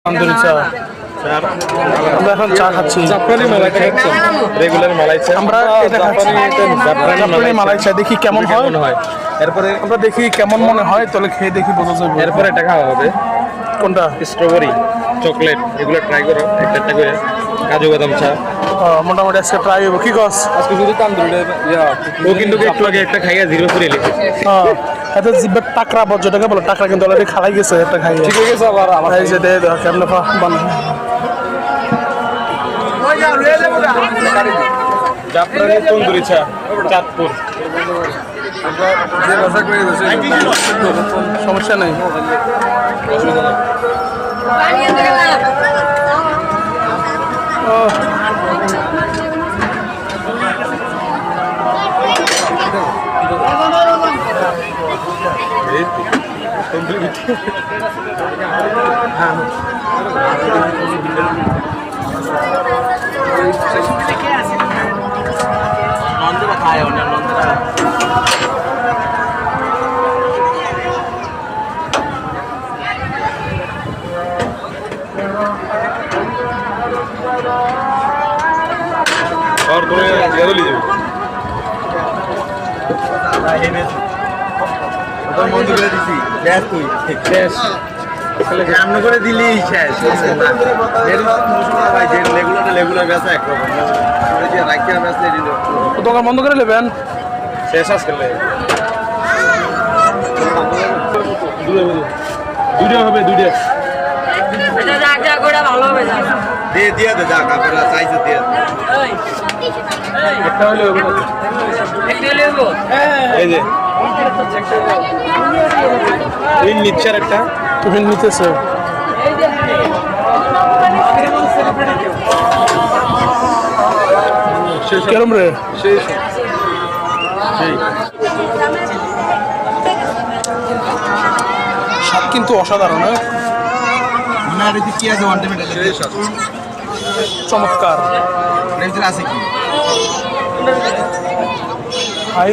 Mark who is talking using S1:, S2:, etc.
S1: তন্দুরি চা। আমরা এখন চা খাচ্ছি।
S2: জাফরানি মালাই খাচ্ছি, রেগুলার মালাই চা।
S1: আমরা এটা খাচ্ছি জাফরানি মালাই চা, দেখি কেমন হয়।
S2: এরপরে
S1: আমরা দেখি কেমন মনে হয়, তাহলে খেয়ে দেখি বোঝা যাবে।
S2: এরপরে এটা খাওয়া হবে
S1: কোনটা?
S2: স্ট্রবেরি, চকলেট, এগুলো ট্রাই করো একটা করে। কাজু বাদাম চা
S1: মোটামুটি আজকে ট্রাই হইব। কি কস?
S2: আজকে শুধু তান্দুরিটা ও কিন্তু একটু আগে একটা খাইয়া 0 করে লিখেছে।
S1: হ্যাঁ, এত জিব্বার টাকরা বল, যেটাকে বলো টাকরা, কিন্তু অলরেডি খালাই গেছে একটা খাই।
S2: ঠিক হয়ে গেছে আবার আমার
S1: এই যে দে কেমন বানাই
S2: জাফরানি তন্দুরি চা, চাঁদপুর।
S1: সমস্যা নেই।
S2: অসুবিধা নেই। और তোরে ইয়াদলি যাবে ওটা বন্ধ করে দিছি শেষ তুই শেষ তাহলে রান্না করে দিলি শেষ এর মুশকিল ভাই যে রেগুলার বেচা এক রকম ওই যে রাখিয়া বেচলে দিল
S1: দোকান বন্ধ করে নেবেন।
S2: শেষ আসলে দুইটা হবে দুইটা
S3: এটা যা যা করে ভালো হবে যা
S2: দে দিয়া দে যা কাপড়া চাইছে দিয়ে
S3: এই
S2: একটা হলো
S3: একটা লেবো
S2: এই যে তিন নিচ্ছার একটা
S1: তুমি নিতেছে
S3: এই যে
S1: কেরম রে?
S2: শেষ সেই
S1: স্বাদ কিন্তু অসাধারণ।
S2: না রে কি আছে ওয়ান টাইম এটা শেষ আছে
S1: চমৎকার।
S2: রেঞ্জের আছে কি
S1: হাই